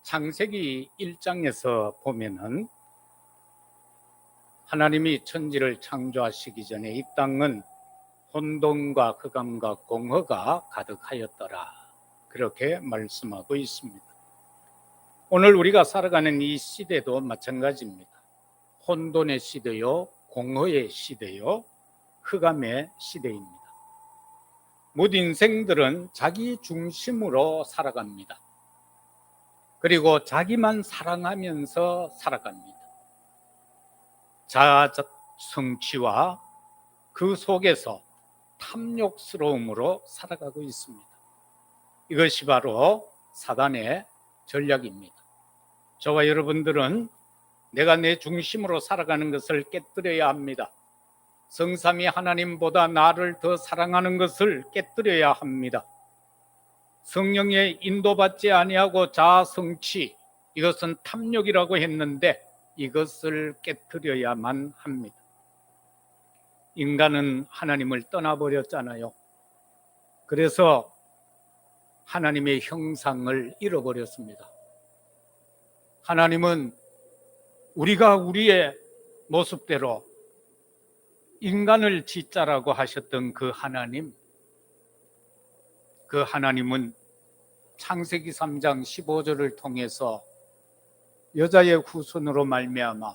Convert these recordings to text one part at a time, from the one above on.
창세기 1장에서 보면은 하나님이 천지를 창조하시기 전에 이 땅은 혼돈과 흑암과 공허가 가득하였더라, 그렇게 말씀하고 있습니다. 오늘 우리가 살아가는 이 시대도 마찬가지입니다. 혼돈의 시대요, 공허의 시대요, 흑암의 시대입니다. 모든 인생들은 자기 중심으로 살아갑니다. 그리고 자기만 사랑하면서 살아갑니다. 자아 성취와 그 속에서 탐욕스러움으로 살아가고 있습니다. 이것이 바로 사단의 전략입니다. 저와 여러분들은 내가 내 중심으로 살아가는 것을 깨뜨려야 합니다. 성삼위 하나님보다 나를 더 사랑하는 것을 깨뜨려야 합니다. 성령의 인도받지 아니하고 자아 성취, 이것은 탐욕이라고 했는데 이것을 깨뜨려야만 합니다. 인간은 하나님을 떠나버렸잖아요. 그래서 하나님의 형상을 잃어버렸습니다. 하나님은 우리가 우리의 모습대로 인간을 짓자라고 하셨던 그 하나님은 창세기 3장 15절을 통해서 여자의 후손으로 말미암아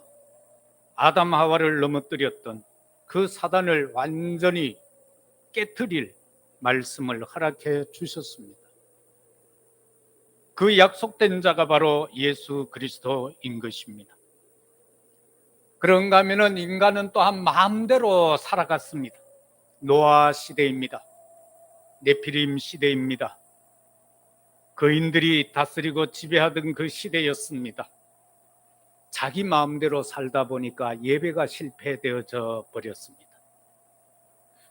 아담 하와를 넘어뜨렸던 그 사단을 완전히 깨트릴 말씀을 허락해 주셨습니다. 그 약속된 자가 바로 예수 그리스도인 것입니다. 그런가 하면은 인간은 또한 마음대로 살아갔습니다. 노아 시대입니다. 네피림 시대입니다. 거인들이 다스리고 지배하던 그 시대였습니다. 자기 마음대로 살다 보니까 예배가 실패되어져 버렸습니다.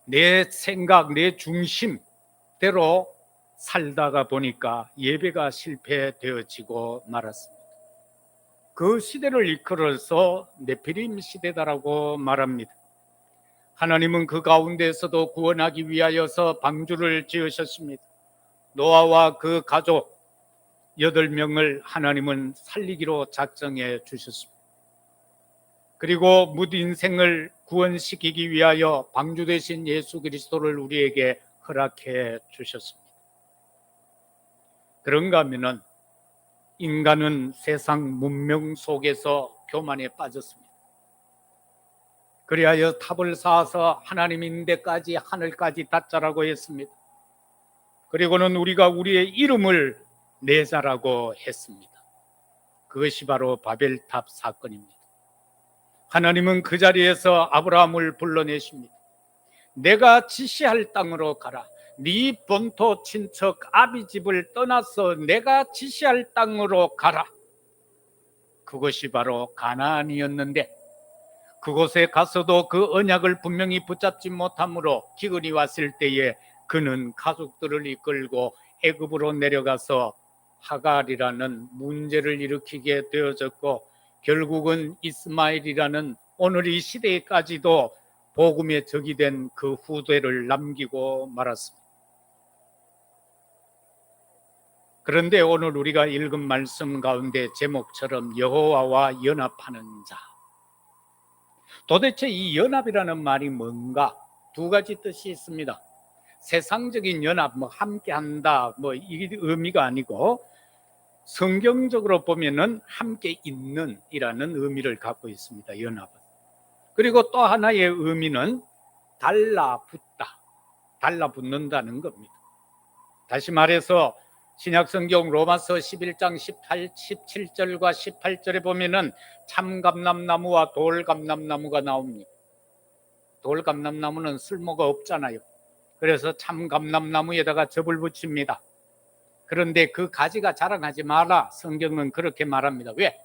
내 생각, 내 중심대로 살다가 보니까 예배가 실패되어지고 말았습니다. 그 시대를 이끌어서 네피림 시대다라고 말합니다. 하나님은 그 가운데에서도 구원하기 위하여서 방주를 지으셨습니다. 노아와 그 가족 8명을 하나님은 살리기로 작정해 주셨습니다. 그리고 묻 인생을 구원시키기 위하여 방주 되신 예수 그리스도를 우리에게 허락해 주셨습니다. 그런가 하면은 인간은 세상 문명 속에서 교만에 빠졌습니다. 그리하여 탑을 쌓아서 하나님 인데까지 하늘까지 닿자라고 했습니다. 그리고는 우리가 우리의 이름을 내자라고 했습니다. 그것이 바로 바벨탑 사건입니다. 하나님은 그 자리에서 아브라함을 불러내십니다. 내가 지시할 땅으로 가라. 네 본토 친척 아비 집을 떠나서 내가 지시할 땅으로 가라. 그것이 바로 가나안이었는데 그곳에 가서도 그 언약을 분명히 붙잡지 못함으로 기근이 왔을 때에 그는 가족들을 이끌고 애굽으로 내려가서 하갈이라는 문제를 일으키게 되어졌고 결국은 이스마엘이라는 오늘 이 시대까지도 복음의 적이 된 그 후대를 남기고 말았습니다. 그런데 오늘 우리가 읽은 말씀 가운데 제목처럼 여호와와 연합하는 자, 도대체 이 연합이라는 말이 뭔가? 두 가지 뜻이 있습니다. 세상적인 연합, 함께한다, 이 의미가 아니고 성경적으로 보면은 함께 있는 이라는 의미를 갖고 있습니다. 연합은. 그리고 또 하나의 의미는 달라붙다, 달라붙는다는 겁니다. 다시 말해서 신약성경 로마서 11장 17절과 18절에 보면은 참감람나무와 돌감람나무가 나옵니다. 돌감람나무는 쓸모가 없잖아요. 그래서 참감람나무에다가 접을 붙입니다. 그런데 그 가지가 자랑하지 마라, 성경은 그렇게 말합니다. 왜?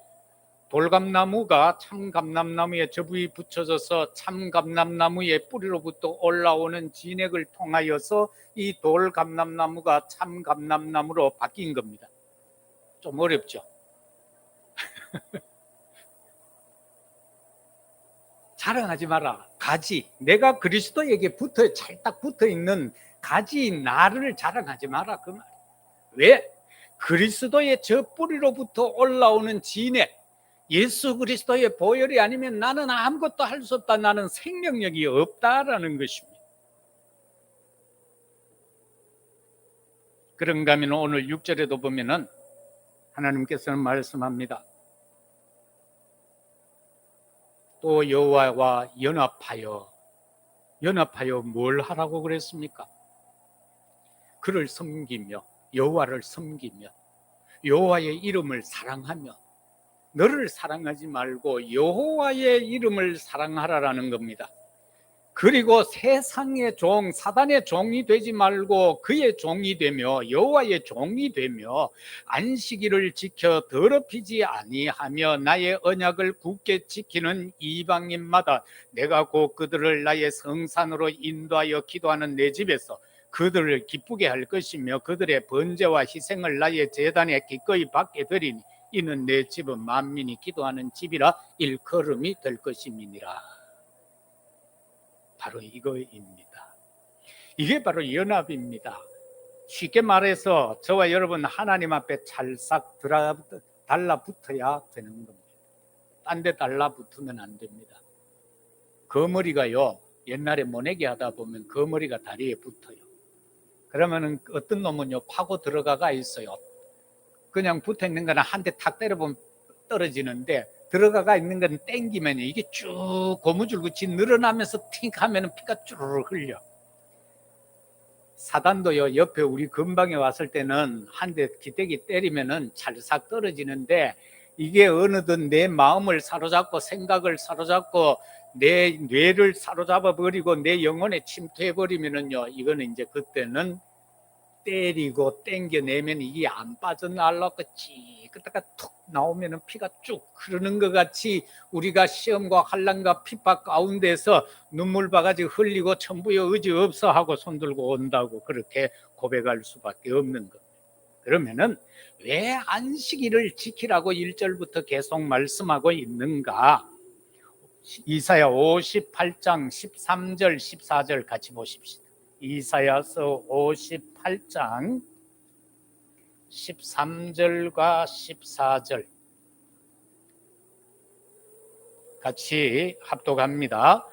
돌감나무가 참감람나무에 접이 붙여져서 참감람나무의 뿌리로부터 올라오는 진액을 통하여서 이 돌감람나무가 참감람나무로 바뀐 겁니다. 좀 어렵죠? 자랑하지 마라. 가지, 내가 그리스도에게 찰딱 붙어 있는 가지 나를 자랑하지 마라, 그 말. 왜? 그리스도의 저 뿌리로부터 올라오는 진액, 예수 그리스도의 보혈이 아니면 나는 아무것도 할 수 없다, 나는 생명력이 없다라는 것입니다. 그런가 하면 오늘 6절에도 보면은 하나님께서는 말씀합니다. 또 여호와와 연합하여 뭘 하라고 그랬습니까? 그를 섬기며, 여호와를 섬기며, 여호와의 이름을 사랑하며, 너를 사랑하지 말고 여호와의 이름을 사랑하라라는 겁니다. 그리고 세상의 종, 사단의 종이 되지 말고 그의 종이 되며 여호와의 종이 되며 안식일을 지켜 더럽히지 아니하며 나의 언약을 굳게 지키는 이방인마다 내가 곧 그들을 나의 성산으로 인도하여 기도하는 내 집에서 그들을 기쁘게 할 것이며 그들의 번제와 희생을 나의 제단에 기꺼이 받게 되리니 이는 내 집은 만민이 기도하는 집이라 일컬음이 될 것임이니라. 바로 이거입니다. 이게 바로 연합입니다. 쉽게 말해서 저와 여러분 하나님 앞에 찰싹 달라붙어야 되는 겁니다. 딴 데 달라붙으면 안 됩니다. 거머리가요, 옛날에 모내기 하다 보면 거머리가 다리에 붙어요. 그러면은 어떤 놈은요 파고 들어가가 있어요. 그냥 붙어 있는 거는 한 대 탁 때려보면 떨어지는데 들어가가 있는 건 땡기면 이게 쭉 고무줄같이 늘어나면서 팅 하면 피가 쭈르르 흘려. 사단도요 옆에 우리 근방에 왔을 때는 한 대 기대기 때리면은 찰싹 떨어지는데 이게 어느덧 내 마음을 사로잡고 생각을 사로잡고 내 뇌를 사로잡아 버리고 내 영혼에 침투해 버리면은요 이거는 이제 그때는 때리고 땡겨내면 이게 안 빠져나가고 찌그다가 툭 나오면 피가 쭉 흐르는 것 같이 우리가 시험과 환난과 핍박 가운데서 눈물바가지 흘리고 천부여 의지 없어 하고 손들고 온다고 그렇게 고백할 수밖에 없는 겁니다. 그러면은 왜 안식일을 지키라고 1절부터 계속 말씀하고 있는가? 이사야 58장 13절 14절 같이 보십시오. 이사야서 58장 13절과 14절 같이 합독합니다.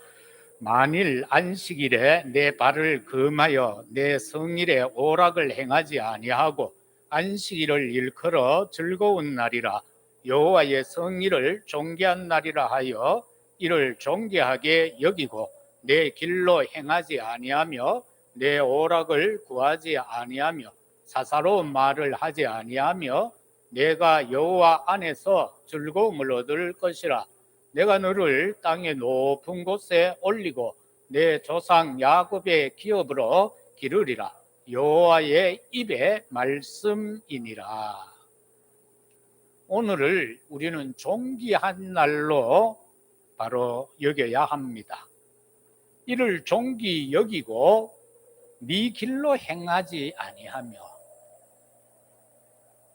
만일 안식일에 내 발을 금하여 내 성일에 오락을 행하지 아니하고 안식일을 일컬어 즐거운 날이라 여호와의 성일을 존귀한 날이라 하여 이를 존귀하게 여기고 내 길로 행하지 아니하며 내 오락을 구하지 아니하며 사사로운 말을 하지 아니하며 내가 여호와 안에서 즐거움을 얻을 것이라. 내가 너를 땅의 높은 곳에 올리고 내 조상 야곱의 기업으로 기르리라. 여호와의 입의 말씀이니라. 오늘을 우리는 존귀한 날로 바로 여겨야 합니다. 이를 존귀 여기고 네 길로 행하지 아니하며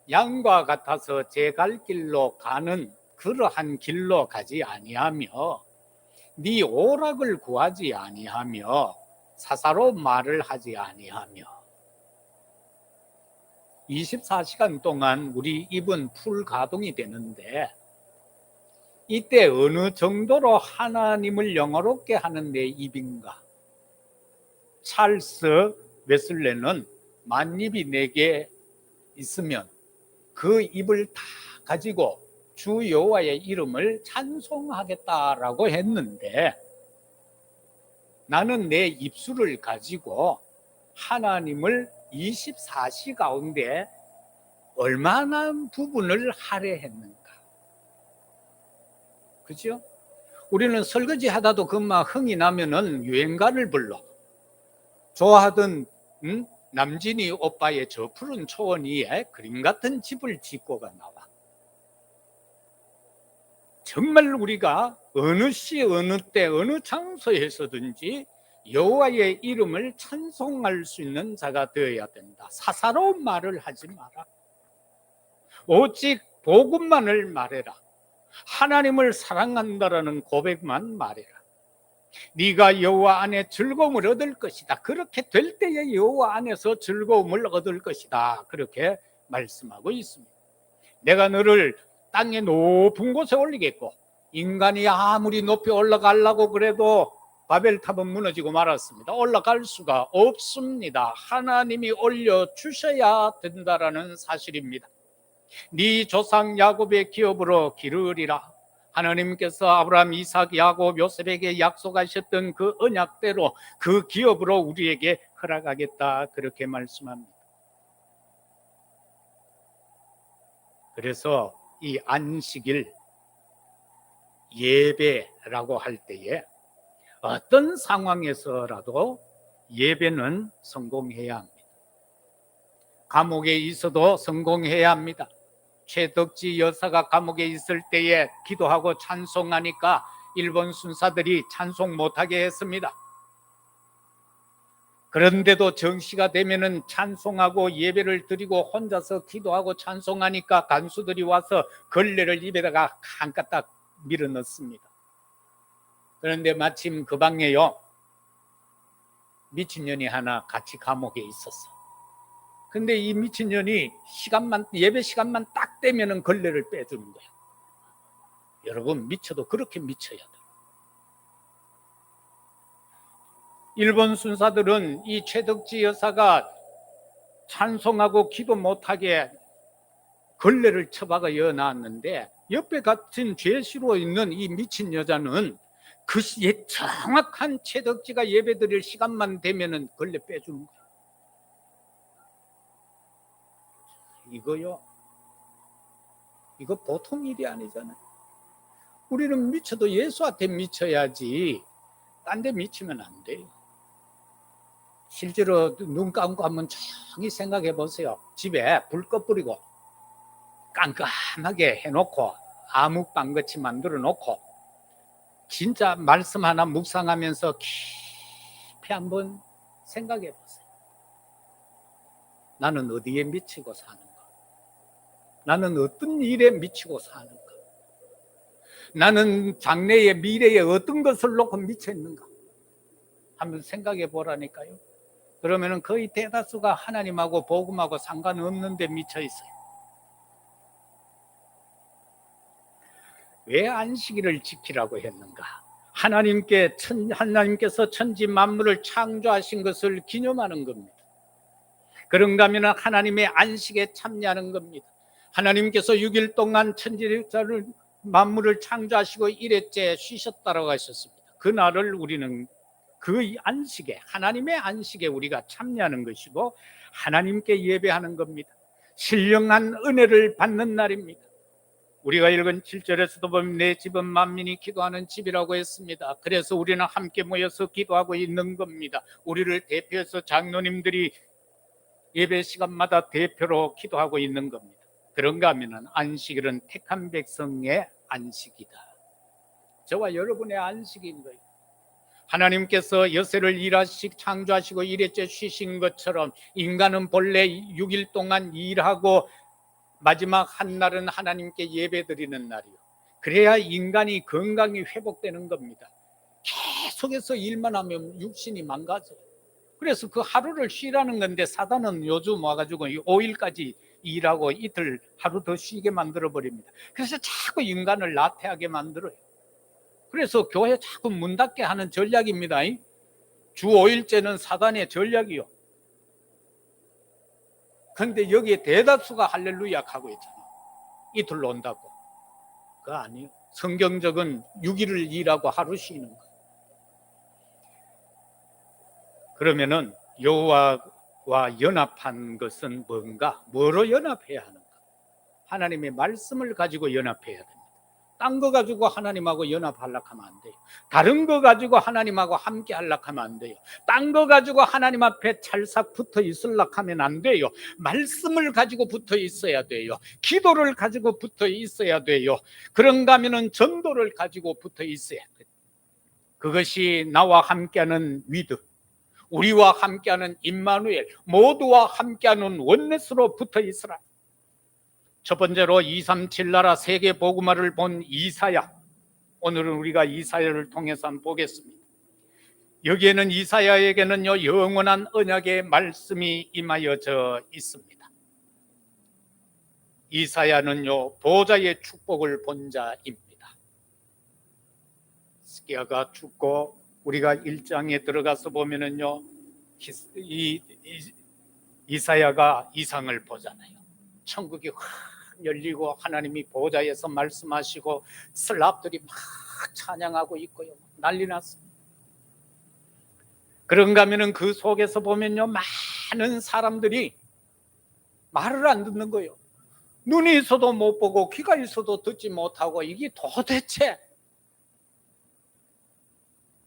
양과 같아서 제 갈 길로 가는 그러한 길로 가지 아니하며 네 오락을 구하지 아니하며 사사로운 말을 하지 아니하며 24시간 동안 우리 입은 풀 가동이 되는데 이때 어느 정도로 하나님을 영화롭게 하는 내 입인가? 찰스 웨슬레는 만입이 내게 있으면 그 입을 다 가지고 주 여호와의 이름을 찬송하겠다라고 했는데 나는 내 입술을 가지고 하나님을 24시 가운데 얼마나 부분을 할애했는가? 그죠? 우리는 설거지 하다도 금방 흥이 나면은 유행가를 불러. 좋아하던 남진이 오빠의 저 푸른 초원 위에 그림 같은 집을 짓고가 나와. 정말 우리가 어느 시 어느 때 어느 장소에서든지 여호와의 이름을 찬송할 수 있는 자가 되어야 된다. 사사로운 말을 하지 마라. 오직 복음만을 말해라. 하나님을 사랑한다라는 고백만 말해라. 네가 여호와 안에 즐거움을 얻을 것이다. 그렇게 될 때에 여호와 안에서 즐거움을 얻을 것이다. 그렇게 말씀하고 있습니다. 내가 너를 땅의 높은 곳에 올리겠고, 인간이 아무리 높이 올라가려고 그래도 바벨탑은 무너지고 말았습니다. 올라갈 수가 없습니다. 하나님이 올려주셔야 된다라는 사실입니다. 네 조상 야곱의 기업으로 기르리라. 하나님께서 아브라함, 이삭, 야곱, 요셉에게 약속하셨던 그 언약대로 그 기업으로 우리에게 허락하겠다, 그렇게 말씀합니다. 그래서 이 안식일 예배라고 할 때에 어떤 상황에서라도 예배는 성공해야 합니다. 감옥에 있어도 성공해야 합니다. 최덕지 여사가 감옥에 있을 때에 기도하고 찬송하니까 일본 순사들이 찬송 못하게 했습니다. 그런데도 정시가 되면은 찬송하고 예배를 드리고 혼자서 기도하고 찬송하니까 간수들이 와서 걸레를 입에다가 한가닥 밀어 넣습니다. 그런데 마침 그 방에요, 미친년이 하나 같이 감옥에 있었어. 근데 이 미친년이 예배 시간만 딱 되면은 걸레를 빼주는 거야. 여러분, 미쳐도 그렇게 미쳐야 돼. 일본 순사들은 이 최덕지 여사가 찬송하고 기도 못하게 걸레를 쳐박아 놨는데, 옆에 같은 죄수로 있는 이 미친 여자는 그 정확한 최덕지가 예배드릴 시간만 되면은 걸레 빼주는 거야. 이거 보통 일이 아니잖아요. 우리는 미쳐도 예수한테 미쳐야지 딴 데 미치면 안 돼요. 실제로 눈 감고 한번 조용히 생각해 보세요. 집에 불 꺼뿌리고 깜깜하게 해놓고 암흑방같이 만들어 놓고 진짜 말씀 하나 묵상하면서 깊이 한번 생각해 보세요. 나는 어디에 미치고 사는가? 나는 어떤 일에 미치고 사는가? 나는 장래의 미래에 어떤 것을 놓고 미쳐 있는가? 한번 생각해 보라니까요. 그러면은 거의 대다수가 하나님하고 복음하고 상관없는 데 미쳐 있어요. 왜 안식일을 지키라고 했는가? 하나님께서 천지 만물을 창조하신 것을 기념하는 겁니다. 그런가 하면 하나님의 안식에 참여하는 겁니다. 하나님께서 6일 동안 천지를 만물을 창조하시고 1회째 쉬셨다고 하셨습니다. 그날을 우리는 그 안식에, 하나님의 안식에 우리가 참여하는 것이고 하나님께 예배하는 겁니다. 신령한 은혜를 받는 날입니다. 우리가 읽은 7절에서도 보면 내 집은 만민이 기도하는 집이라고 했습니다. 그래서 우리는 함께 모여서 기도하고 있는 겁니다. 우리를 대표해서 장로님들이 예배 시간마다 대표로 기도하고 있는 겁니다. 그런가 하면 안식일은 택한 백성의 안식이다. 저와 여러분의 안식인 거예요. 하나님께서 여세를 창조하시고 1회째 쉬신 것처럼 인간은 본래 6일 동안 일하고 마지막 한 날은 하나님께 예배드리는 날이요. 그래야 인간이 건강이 회복되는 겁니다. 계속해서 일만 하면 육신이 망가져요. 그래서 그 하루를 쉬라는 건데 사단은 요즘 와가지고 5일까지 일하고 이틀 하루 더 쉬게 만들어 버립니다. 그래서 자꾸 인간을 나태하게 만들어요. 그래서 교회 자꾸 문 닫게 하는 전략입니다. 주 5일째는 사단의 전략이요. 그런데 여기에 대다수가 할렐루야 하고 있잖아. 이틀 논다고. 그거 아니에요. 성경적은 6일을 일하고 하루 쉬는 거. 그러면은 여호와와 연합한 것은 뭔가? 뭐로 연합해야 하는가? 하나님의 말씀을 가지고 연합해야 됩니다. 딴 거 가지고 하나님하고 연합하려고 하면 안 돼요. 다른 거 가지고 하나님하고 함께 하려고 하면 안 돼요. 딴 거 가지고 하나님 앞에 찰싹 붙어 있으려고 하면 안 돼요. 말씀을 가지고 붙어 있어야 돼요. 기도를 가지고 붙어 있어야 돼요. 그런가 하면은 전도를 가지고 붙어 있어야 돼요. 그것이 나와 함께하는 위드, 우리와 함께하는 임마누엘, 모두와 함께하는 원넷으로 붙어 있으라. 첫 번째로 237 나라 세계 복음화를 본 이사야. 오늘은 우리가 이사야를 통해서 한번 보겠습니다. 여기에는 이사야에게는요 영원한 언약의 말씀이 임하여져 있습니다. 이사야는요 보좌의 축복을 본 자입니다. 스기야가 죽고 우리가 1장에 들어가서 보면은요 이사야가 이상을 보잖아요. 천국이 확 열리고 하나님이 보좌에서 말씀하시고 슬랍들이 막 찬양하고 있고요. 난리 났습니다. 그런가 하면은 그 속에서 보면요 많은 사람들이 말을 안 듣는 거예요. 눈이 있어도 못 보고 귀가 있어도 듣지 못하고 이게 도대체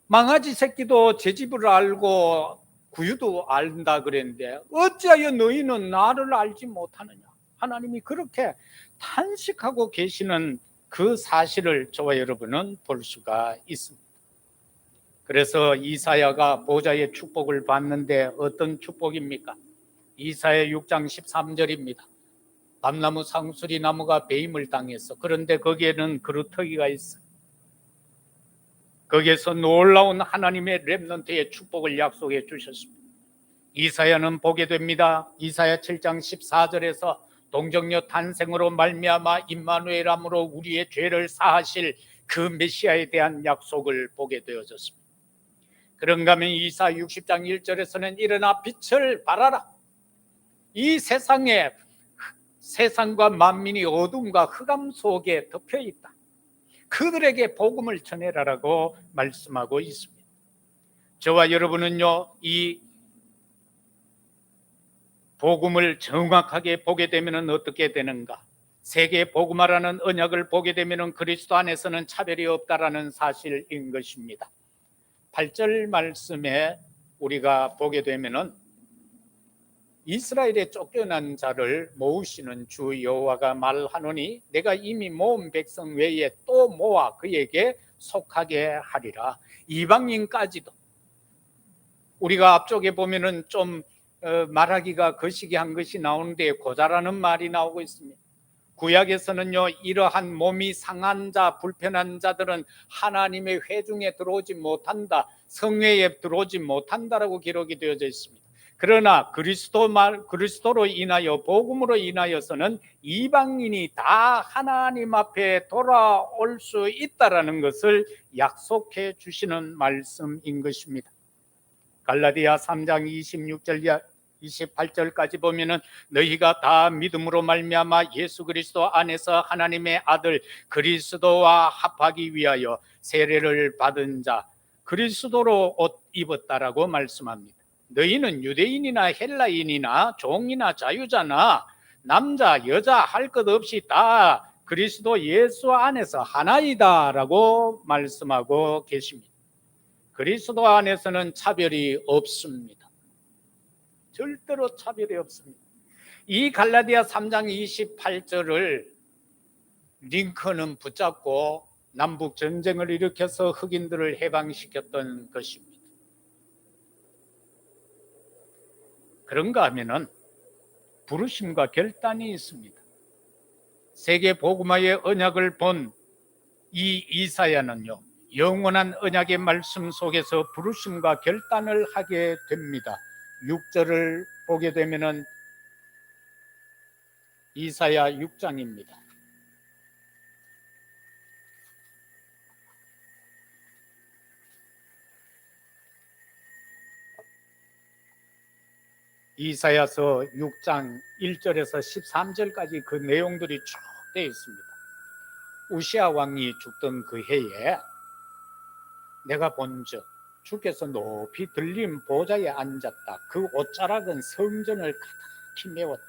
망아지 새끼도 제 집을 알고 구유도 안다 그랬는데 어찌하여 너희는 나를 알지 못하느냐. 하나님이 그렇게 탄식하고 계시는 그 사실을 저와 여러분은 볼 수가 있습니다. 그래서 이사야가 보좌의 축복을 받는데 어떤 축복입니까? 이사야 6장 13절입니다. 밤나무 상수리 나무가 배임을 당했어. 그런데 거기에는 그루터기가 있어. 거기에서 놀라운 하나님의 렘넌트의 축복을 약속해 주셨습니다. 이사야는 보게 됩니다. 이사야 7장 14절에서 동정녀 탄생으로 말미암아 임마누엘함으로 우리의 죄를 사하실 그 메시아에 대한 약속을 보게 되어졌습니다. 그런가 하면 이사야 60장 1절에서는 일어나 빛을 발하라. 이 세상과 만민이 어둠과 흑암 속에 덮여 있다. 그들에게 복음을 전해라라고 말씀하고 있습니다. 저와 여러분은요 이 복음을 정확하게 보게 되면 어떻게 되는가? 세계 복음화라는 언약을 보게 되면 그리스도 안에서는 차별이 없다라는 사실인 것입니다. 8절 말씀에 우리가 보게 되면은 이스라엘의 쫓겨난 자를 모으시는 주 여호와가 말하노니 내가 이미 모은 백성 외에 또 모아 그에게 속하게 하리라. 이방인까지도 우리가 앞쪽에 보면은 좀 말하기가 거시기한 것이 나오는데 고자라는 말이 나오고 있습니다. 구약에서는요 이러한 몸이 상한 자 불편한 자들은 하나님의 회중에 들어오지 못한다, 성회에 들어오지 못한다라고 기록이 되어져 있습니다. 그러나 그리스도로 인하여 복음으로 인하여서는 이방인이 다 하나님 앞에 돌아올 수 있다라는 것을 약속해 주시는 말씀인 것입니다. 갈라디아 3장 26절 28절까지 보면은 너희가 다 믿음으로 말미암아 예수 그리스도 안에서 하나님의 아들 그리스도와 합하기 위하여 세례를 받은 자 그리스도로 옷 입었다라고 말씀합니다. 너희는 유대인이나 헬라인이나 종이나 자유자나 남자 여자 할 것 없이 다 그리스도 예수 안에서 하나이다라고 말씀하고 계십니다. 그리스도 안에서는 차별이 없습니다. 절대로 차별이 없습니다. 이 갈라디아 3장 28절을 링컨은 붙잡고 남북 전쟁을 일으켜서 흑인들을 해방시켰던 것입니다. 그런가 하면은 부르심과 결단이 있습니다. 세계 복음화의 언약을 본 이 이사야는요 영원한 언약의 말씀 속에서 부르심과 결단을 하게 됩니다. 6절을 보게 되면은 이사야 6장입니다. 이사야서 6장 1절에서 13절까지 그 내용들이 쭉 되어 있습니다. 우시아 왕이 죽던 그 해에 내가 본즉 주께서 높이 들린 보좌에 앉았다. 그 옷자락은 성전을 가득히 메웠다.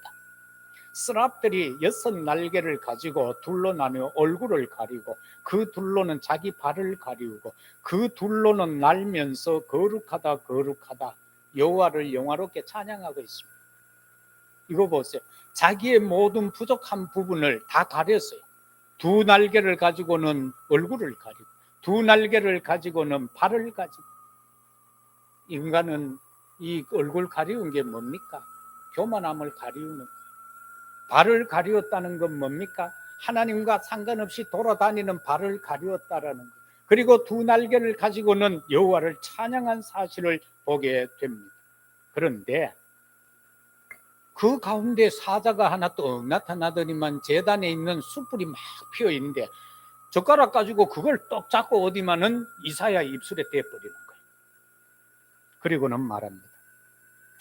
스랍들이 6 날개를 가지고 둘로 나누어 얼굴을 가리고 그 둘로는 자기 발을 가리우고 그 둘로는 날면서 거룩하다 거룩하다 여호와를 영화롭게 찬양하고 있습니다. 이거 보세요. 자기의 모든 부족한 부분을 다 가렸어요. 2 날개를 가지고는 얼굴을 가리고 2 날개를 가지고는 발을 가지고. 인간은 이 얼굴 가리운 게 뭡니까? 교만함을 가리우는 거예요. 발을 가리웠다는 건 뭡니까? 하나님과 상관없이 돌아다니는 발을 가리웠다라는 거예요. 그리고 2 날개를 가지고는 여호와를 찬양한 사실을 보게 됩니다. 그런데 그 가운데 사자가 하나 또 나타나더니만 제단에 있는 숯불이 막 피어 있는데 젓가락 가지고 그걸 떡 잡고 어디만은 이사야 입술에 대버리는 거예요. 그리고는 말합니다.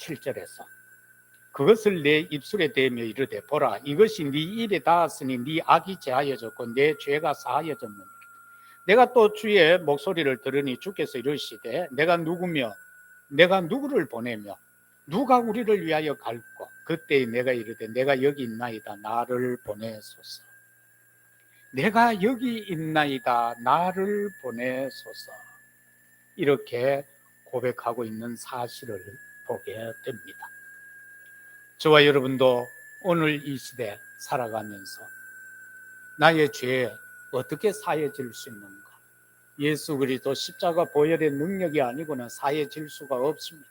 7절에서 그것을 내 입술에 대며 이르되 보라 이것이 네 입에 닿았으니 네 악이 제하여졌고 내 죄가 사하여졌느니라. 내가 또 주의 목소리를 들으니 주께서 이르시되 내가 누구며 내가 누구를 보내며 누가 우리를 위하여 갈고 그때 내가 이르되 내가 여기 있나이다 나를 보내소서. 내가 여기 있나이다 나를 보내소서. 이렇게 고백하고 있는 사실을 보게 됩니다. 저와 여러분도 오늘 이 시대 살아가면서 나의 죄 어떻게 사해질 수 있는가? 예수 그리스도 십자가 보혈의 능력이 아니고는 사해질 수가 없습니다.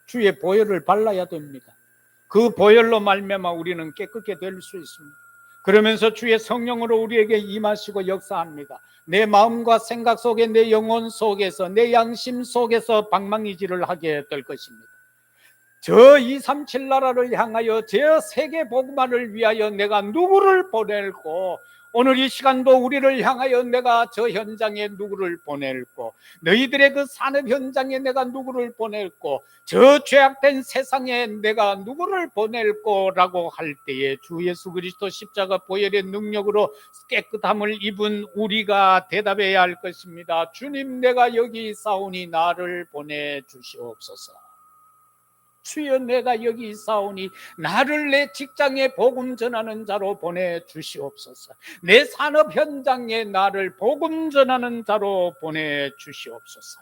주의 보혈을 발라야 됩니다. 그 보혈로 말미암아 우리는 깨끗게 될 수 있습니다. 그러면서 주의 성령으로 우리에게 임하시고 역사합니다. 내 마음과 생각 속에 내 영혼 속에서 내 양심 속에서 방망이질을 하게 될 것입니다. 저 237 나라를 향하여 저 세계 복음화를 위하여 내가 누구를 보낼고 오늘 이 시간도 우리를 향하여 내가 저 현장에 누구를 보낼고 너희들의 그 산업 현장에 내가 누구를 보낼고 저 죄악된 세상에 내가 누구를 보낼고 라고 할 때에 주 예수 그리스도 십자가 보혈의 능력으로 깨끗함을 입은 우리가 대답해야 할 것입니다. 주님 내가 여기 있사오니 나를 보내주시옵소서. 주여 내가 여기 있사오니 나를 내 직장에 복음 전하는 자로 보내주시옵소서. 내 산업 현장에 나를 복음 전하는 자로 보내주시옵소서.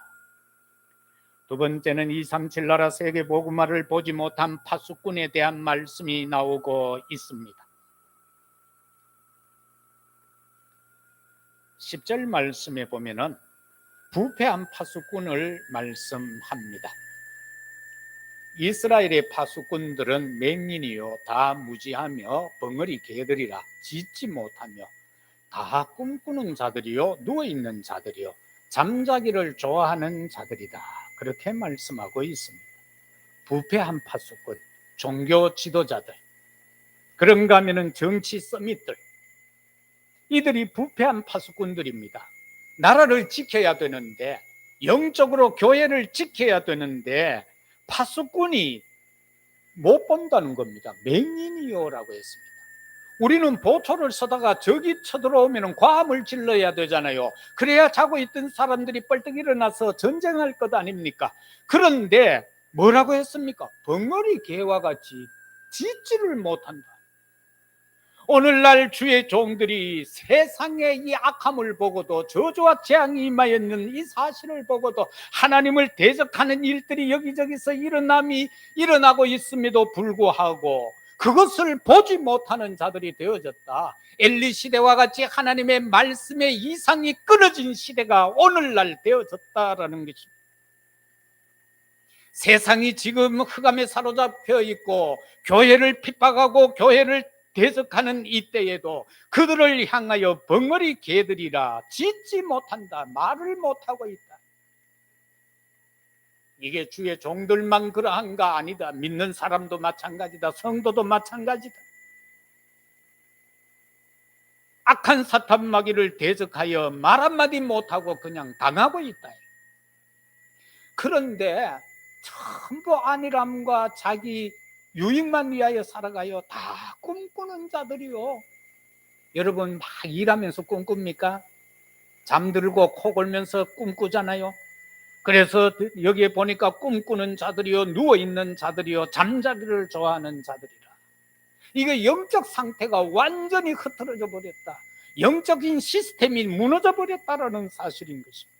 두 번째는 237 나라 세계 복음화를 보지 못한 파수꾼에 대한 말씀이 나오고 있습니다. 10절 말씀에 보면은 부패한 파수꾼을 말씀합니다. 이스라엘의 파수꾼들은 맹인이요 다 무지하며 벙어리 개들이라 짖지 못하며 다 꿈꾸는 자들이요 누워있는 자들이요 잠자기를 좋아하는 자들이다. 그렇게 말씀하고 있습니다. 부패한 파수꾼, 종교 지도자들, 그런가 하면은 정치 서밋들, 이들이 부패한 파수꾼들입니다. 나라를 지켜야 되는데 영적으로 교회를 지켜야 되는데 파수꾼이 못 본다는 겁니다. 맹인이요라고 했습니다. 우리는 보초를 서다가 적이 쳐들어오면 과함을 질러야 되잖아요. 그래야 자고 있던 사람들이 벌떡 일어나서 전쟁할 것 아닙니까? 그런데 뭐라고 했습니까? 벙어리 개와 같이 짖지를 못한다. 오늘날 주의 종들이 세상의 이 악함을 보고도 저주와 재앙이 임하였는 이 사실을 보고도 하나님을 대적하는 일들이 여기저기서 일어나고 있음에도 불구하고 그것을 보지 못하는 자들이 되어졌다. 엘리 시대와 같이 하나님의 말씀의 이상이 끊어진 시대가 오늘날 되어졌다라는 것입니다. 세상이 지금 흑암에 사로잡혀 있고 교회를 핍박하고 교회를 대적하는 이때에도 그들을 향하여 벙어리 개들이라 짖지 못한다, 말을 못하고 있다. 이게 주의 종들만 그러한가? 아니다. 믿는 사람도 마찬가지다. 성도도 마찬가지다. 악한 사탄 마귀를 대적하여 말 한마디 못하고 그냥 당하고 있다. 그런데 전부 안일함과 자기 유익만 위하여 살아가요. 다 꿈꾸는 자들이요. 여러분 막 일하면서 꿈꿉니까? 잠들고 코 골면서 꿈꾸잖아요. 그래서 여기에 보니까 꿈꾸는 자들이요 누워있는 자들이요 잠자리를 좋아하는 자들이라. 이거 영적 상태가 완전히 흐트러져 버렸다. 영적인 시스템이 무너져 버렸다라는 사실인 것입니다.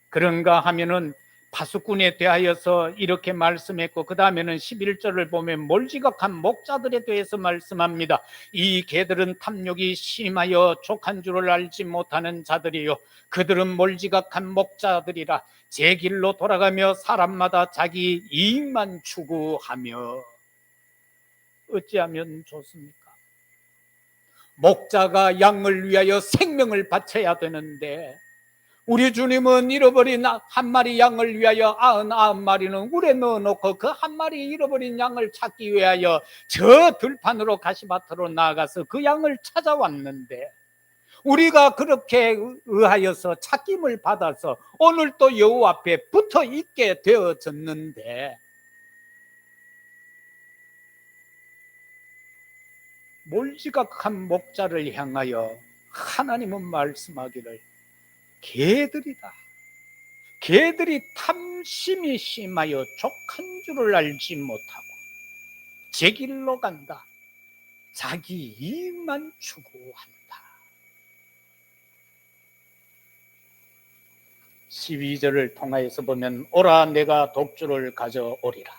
그런가 하면은 파수꾼에 대하여서 이렇게 말씀했고 그 다음에는 11절을 보면 몰지각한 목자들에 대해서 말씀합니다. 이 개들은 탐욕이 심하여 족한 줄을 알지 못하는 자들이요 그들은 몰지각한 목자들이라 제 길로 돌아가며 사람마다 자기 이익만 추구하며. 어찌하면 좋습니까? 목자가 양을 위하여 생명을 바쳐야 되는데 우리 주님은 잃어버린 한 마리 양을 위하여 99마리는 울에 넣어놓고 그 한 마리 잃어버린 양을 찾기 위하여 저 들판으로 가시밭으로 나아가서 그 양을 찾아왔는데, 우리가 그렇게 의하여서 찾김을 받아서 오늘 또 여호와 앞에 붙어 있게 되어졌는데, 몰지각한 목자를 향하여 하나님은 말씀하기를, 개들이다, 개들이 탐심이 심하여 족한 줄을 알지 못하고 제 길로 간다, 자기 이익만 추구한다. 12절을 통하여서 보면, 오라 내가 독주를 가져오리라,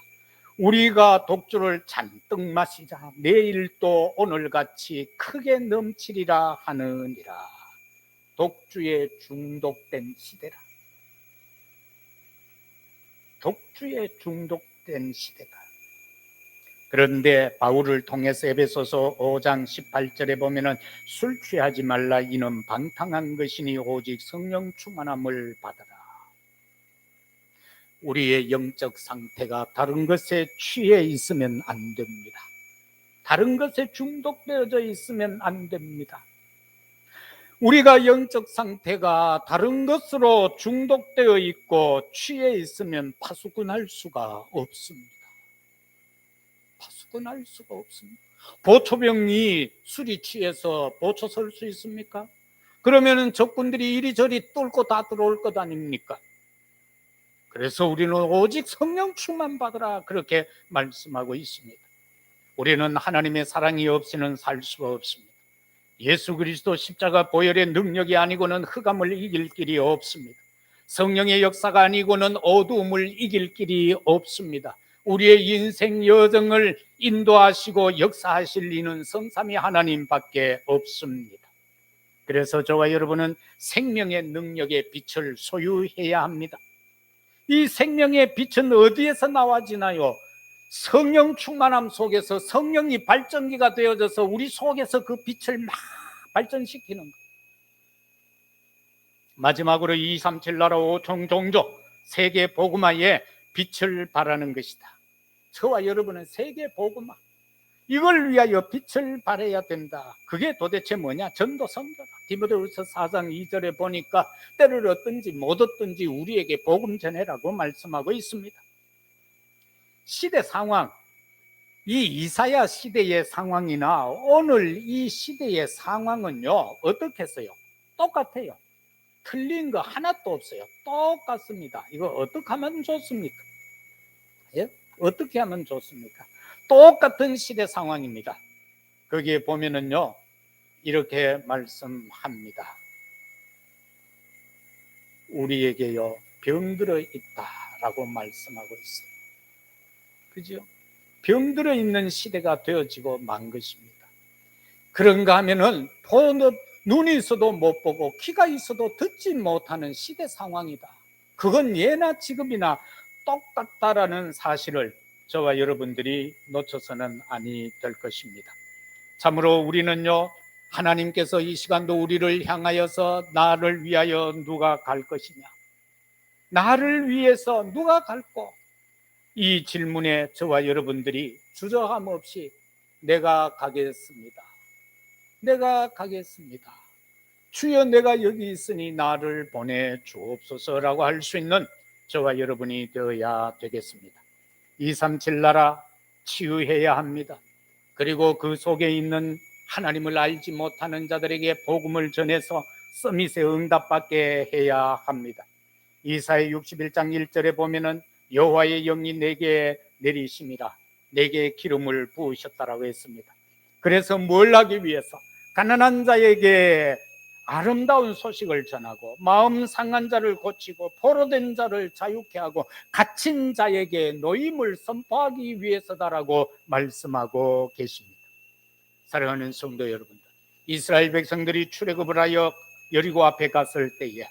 우리가 독주를 잔뜩 마시자, 내일도 오늘같이 크게 넘치리라 하느니라. 독주에 중독된 시대라. 독주에 중독된 시대다. 그런데 바울을 통해서 에베소서 5장 18절에 보면은, 술 취하지 말라, 이는 방탕한 것이니 오직 성령 충만함을 받아라. 우리의 영적 상태가 다른 것에 취해 있으면 안 됩니다. 다른 것에 중독되어져 있으면 안 됩니다. 우리가 영적 상태가 다른 것으로 중독되어 있고 취해 있으면 파수꾼할 수가 없습니다. 파수꾼할 수가 없습니다. 보초병이 술이 취해서 보초 설 수 있습니까? 그러면은 적군들이 이리저리 뚫고 다 들어올 것 아닙니까? 그래서 우리는 오직 성령 충만 받으라, 그렇게 말씀하고 있습니다. 우리는 하나님의 사랑이 없이는 살 수가 없습니다. 예수 그리스도 십자가 보혈의 능력이 아니고는 흑암을 이길 길이 없습니다. 성령의 역사가 아니고는 어두움을 이길 길이 없습니다. 우리의 인생 여정을 인도하시고 역사하실 이는 성삼위 하나님밖에 없습니다. 그래서 저와 여러분은 생명의 능력의 빛을 소유해야 합니다. 이 생명의 빛은 어디에서 나와지나요? 성령 충만함 속에서 성령이 발전기가 되어져서 우리 속에서 그 빛을 막 발전시키는 것. 마지막으로 237 나라 5천 종족 세계 복음화에 빛을 발하는 것이다. 저와 여러분은 세계 복음화, 이걸 위하여 빛을 발해야 된다. 그게 도대체 뭐냐? 전도 선교다. 디모데후서 4장 2절에 보니까 때를 얻든지 못 얻든지 우리에게 복음 전해라고 말씀하고 있습니다. 시대 상황, 이 이사야 시대의 상황이나 오늘 이 시대의 상황은요, 어떻겠어요? 똑같아요. 틀린 거 하나도 없어요. 똑같습니다. 이거 어떻게 하면 좋습니까? 예? 어떻게 하면 좋습니까? 똑같은 시대 상황입니다. 거기에 보면은요, 이렇게 말씀합니다. 우리에게요, 병들어 있다라고 말씀하고 있어요. 그죠? 병들어 있는 시대가 되어지고 만 것입니다. 그런가 하면은 눈이 있어도 못 보고 귀가 있어도 듣지 못하는 시대 상황이다. 그건 예나 지금이나 똑같다라는 사실을 저와 여러분들이 놓쳐서는 아니 될 것입니다. 참으로 우리는요, 하나님께서 이 시간도 우리를 향하여서 나를 위하여 누가 갈 것이냐, 나를 위해서 누가 갈꼬, 이 질문에 저와 여러분들이 주저함 없이 내가 가겠습니다, 내가 가겠습니다, 주여 내가 여기 있으니 나를 보내주옵소서라고 할 수 있는 저와 여러분이 되어야 되겠습니다. 237 나라 치유해야 합니다. 그리고 그 속에 있는 하나님을 알지 못하는 자들에게 복음을 전해서 서밋에 응답받게 해야 합니다. 이사야 61장 1절에 보면은 여호와의 영이 내게 내리심이라, 내게 기름을 부으셨다라고 했습니다. 그래서 뭘 하기 위해서? 가난한 자에게 아름다운 소식을 전하고 마음 상한 자를 고치고 포로된 자를 자유케 하고 갇힌 자에게 노임을 선포하기 위해서다라고 말씀하고 계십니다. 사랑하는 성도 여러분들, 이스라엘 백성들이 출애굽을 하여 여리고 앞에 갔을 때에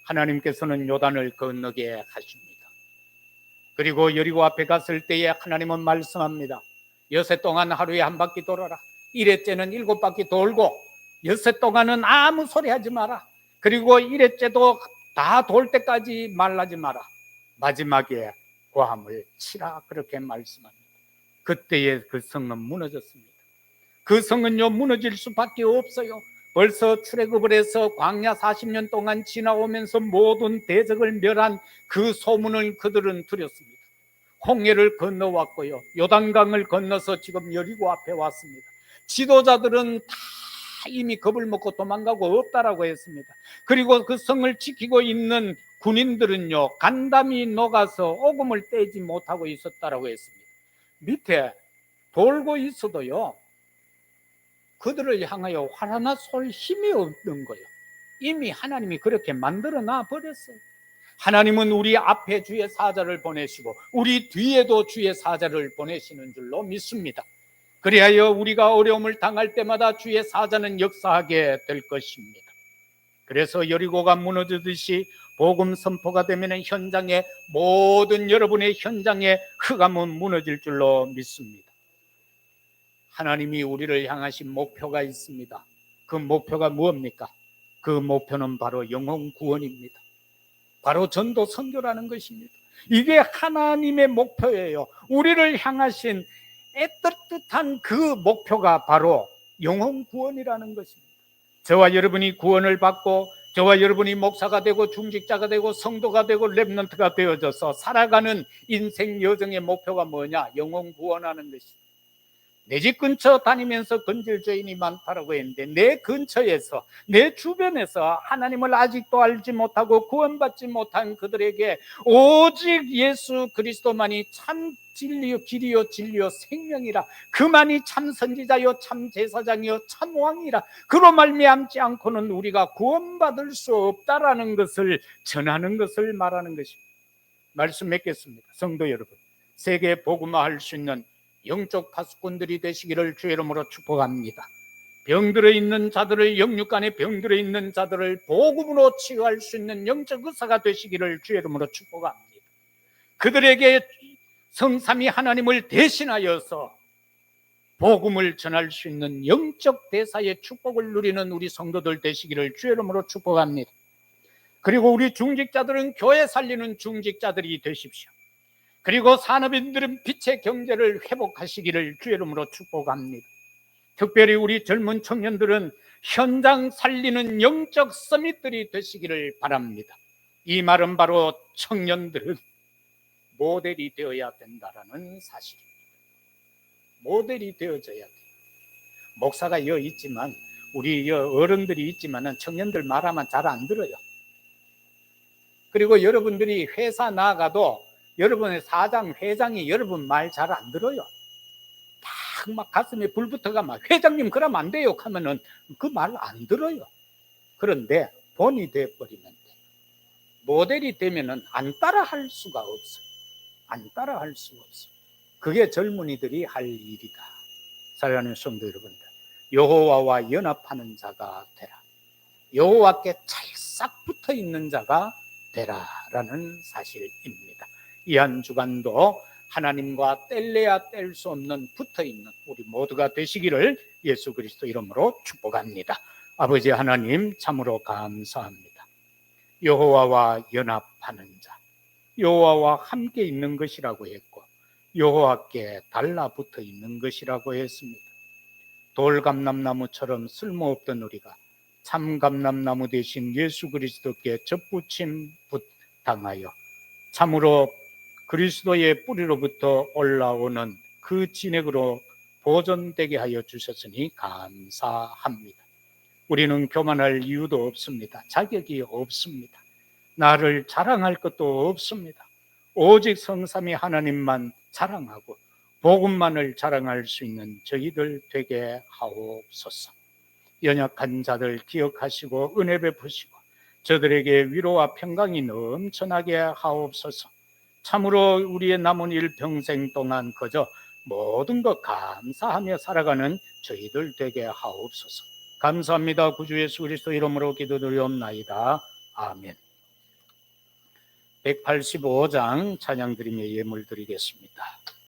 하나님께서는 요단을 건너게 하십니다. 그리고 여리고 앞에 갔을 때에 하나님은 말씀합니다. 여세 동안 하루에 한 바퀴 돌아라. 일회째는 7바퀴 돌고 여세 동안은 아무 소리 하지 마라. 그리고 일회째도 다 돌 때까지 말라지 마라. 마지막에 고함을 치라. 그렇게 말씀합니다. 그때에 그 성은 무너졌습니다. 그 성은요 무너질 수밖에 없어요. 벌써 출애굽을 해서 광야 40년 동안 지나오면서 모든 대적을 멸한 그 소문을 그들은 들었습니다. 홍해를 건너왔고요, 요단강을 건너서 지금 여리고 앞에 왔습니다. 지도자들은 다 이미 겁을 먹고 도망가고 없다라고 했습니다. 그리고 그 성을 지키고 있는 군인들은요 간담이 녹아서 오금을 떼지 못하고 있었다라고 했습니다. 밑에 돌고 있어도요 그들을 향하여 활 하나 쏠 힘이 없는 거예요. 이미 하나님이 그렇게 만들어 놔 버렸어요. 하나님은 우리 앞에 주의 사자를 보내시고 우리 뒤에도 주의 사자를 보내시는 줄로 믿습니다. 그리하여 우리가 어려움을 당할 때마다 주의 사자는 역사하게 될 것입니다. 그래서 여리고가 무너지듯이 복음 선포가 되면 현장에 모든 여러분의 현장에 흑암은 무너질 줄로 믿습니다. 하나님이 우리를 향하신 목표가 있습니다. 그 목표가 무엇입니까? 그 목표는 바로 영혼 구원입니다. 바로 전도 선교라는 것입니다. 이게 하나님의 목표예요. 우리를 향하신 애틋한 그 목표가 바로 영혼 구원이라는 것입니다. 저와 여러분이 구원을 받고 저와 여러분이 목사가 되고 중직자가 되고 성도가 되고 렘넌트가 되어져서 살아가는 인생 여정의 목표가 뭐냐? 영혼 구원하는 것입니다. 내 집 근처 다니면서 건질 죄인이 많다라고 했는데 내 근처에서 내 주변에서 하나님을 아직도 알지 못하고 구원받지 못한 그들에게 오직 예수 그리스도만이 참 진리요 길이요 진리요 생명이라, 그만이 참 선지자요 참 제사장이요 참 왕이라, 그로 말미암지 않고는 우리가 구원받을 수 없다라는 것을 전하는 것을 말하는 것입니다. 말씀 맺겠습니다. 성도 여러분, 세계 복음화할 수 있는 영적 파수꾼들이 되시기를 주의 이름으로 축복합니다. 병들어 있는 자들을, 영육간에 병들어 있는 자들을 복음으로 치유할 수 있는 영적 의사가 되시기를 주의 이름으로 축복합니다. 그들에게 성삼위 하나님을 대신하여서 복음을 전할 수 있는 영적 대사의 축복을 누리는 우리 성도들 되시기를 주의 이름으로 축복합니다. 그리고 우리 중직자들은 교회 살리는 중직자들이 되십시오. 그리고 산업인들은 빛의 경제를 회복하시기를 주의 이름으로 축복합니다. 특별히 우리 젊은 청년들은 현장 살리는 영적 서밋들이 되시기를 바랍니다. 이 말은 바로 청년들은 모델이 되어야 된다라는 사실입니다. 모델이 되어져야 돼요. 목사가 여 있지만, 우리 여 어른들이 있지만 청년들 말하면 잘 안 들어요. 그리고 여러분들이 회사 나가도 여러분의 사장, 회장이 여러분 말 잘 안 들어요. 막 가슴에 불 붙어가 막 회장님 그러면 안 돼요 하면은 그 말 안 들어요. 그런데 본이 돼버리면 돼. 모델이 되면은 안 따라 할 수가 없어요. 안 따라 할 수가 없어요. 그게 젊은이들이 할 일이다. 사랑하는 성도 여러분들, 여호와와 연합하는 자가 되라. 여호와께 찰싹 붙어 있는 자가 되라라는 사실입니다. 이 한 주간도 하나님과 뗄래야 뗄 수 없는 붙어있는 우리 모두가 되시기를 예수 그리스도 이름으로 축복합니다. 아버지 하나님, 참으로 감사합니다. 여호와와 연합하는 자, 여호와와 함께 있는 것이라고 했고 여호와께 달라붙어 있는 것이라고 했습니다. 돌감람나무처럼 쓸모없던 우리가 참감람나무 대신 예수 그리스도께 접붙임 당하여 참으로 그리스도의 뿌리로부터 올라오는 그 진액으로 보존되게 하여 주셨으니 감사합니다. 우리는 교만할 이유도 없습니다. 자격이 없습니다. 나를 자랑할 것도 없습니다. 오직 성삼위 하나님만 자랑하고 복음만을 자랑할 수 있는 저희들 되게 하옵소서. 연약한 자들 기억하시고 은혜 베푸시고 저들에게 위로와 평강이 넘쳐나게 하옵소서. 참으로 우리의 남은 일평생 동안 그저 모든 것 감사하며 살아가는 저희들 되게 하옵소서. 감사합니다. 구주 예수 그리스도 이름으로 기도드리옵나이다. 아멘. 185장 찬양드리며 예물 드리겠습니다.